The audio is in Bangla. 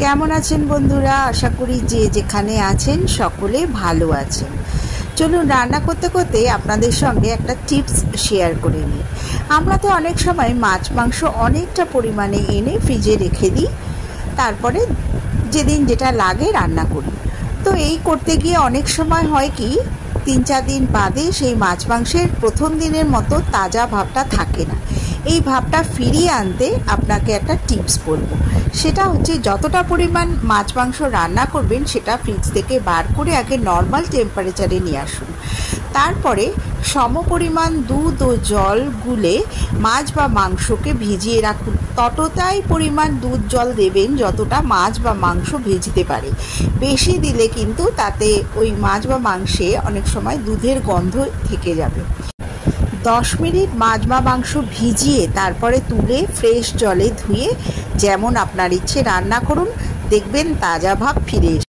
কেমন আছেন বন্ধুরা? আশা করি যে যেখানে আছেন সকলে ভালো আছেন। চলুন রান্না করতে করতে আপনাদের সঙ্গে একটা টিপস শেয়ার করে নিই। আমরা তো অনেক সময় মাছ মাংস অনেকটা পরিমাণে এনে ফ্রিজে রেখে দিই, তারপরে যেদিন যেটা লাগে রান্না করি। তো এই করতে গিয়ে অনেক সময় হয় কি 3-4 দিন বাদে সেই মাছ মাংসের প্রথম দিনের মতো তাজা ভাবটা থাকে না। এই ভাবটা ফিরিয়ে আনতে আপনাকে একটা টিপস বলবো। সেটা হচ্ছে যতটা পরিমাণ মাছ মাংস রান্না করবেন সেটা ফ্রিজ থেকে বার করে আগে নর্মাল টেম্পারেচারে নিয়ে আসুন। তারপরে সমপরিমাণ দুধ ও জল গুলে মাছ বা মাংসকে ভিজিয়ে রাখুন। ততটাই পরিমাণ দুধ জল দেবেন যতটা মাছ বা মাংস ভিজতে পারে। বেশি দিলে কিন্তু তাতে ওই মাছ বা মাংসে অনেক সময় দুধের গন্ধ থেকে যাবে। 10 মিনিট মাছ বা মাংস ভিজিয়ে তারপরে তুলে ফ্রেশ জলে ধুয়ে যেমন আপনার ইচ্ছে রান্না করুন, দেখবেন তাজা ভাব ফিরে এসেছে।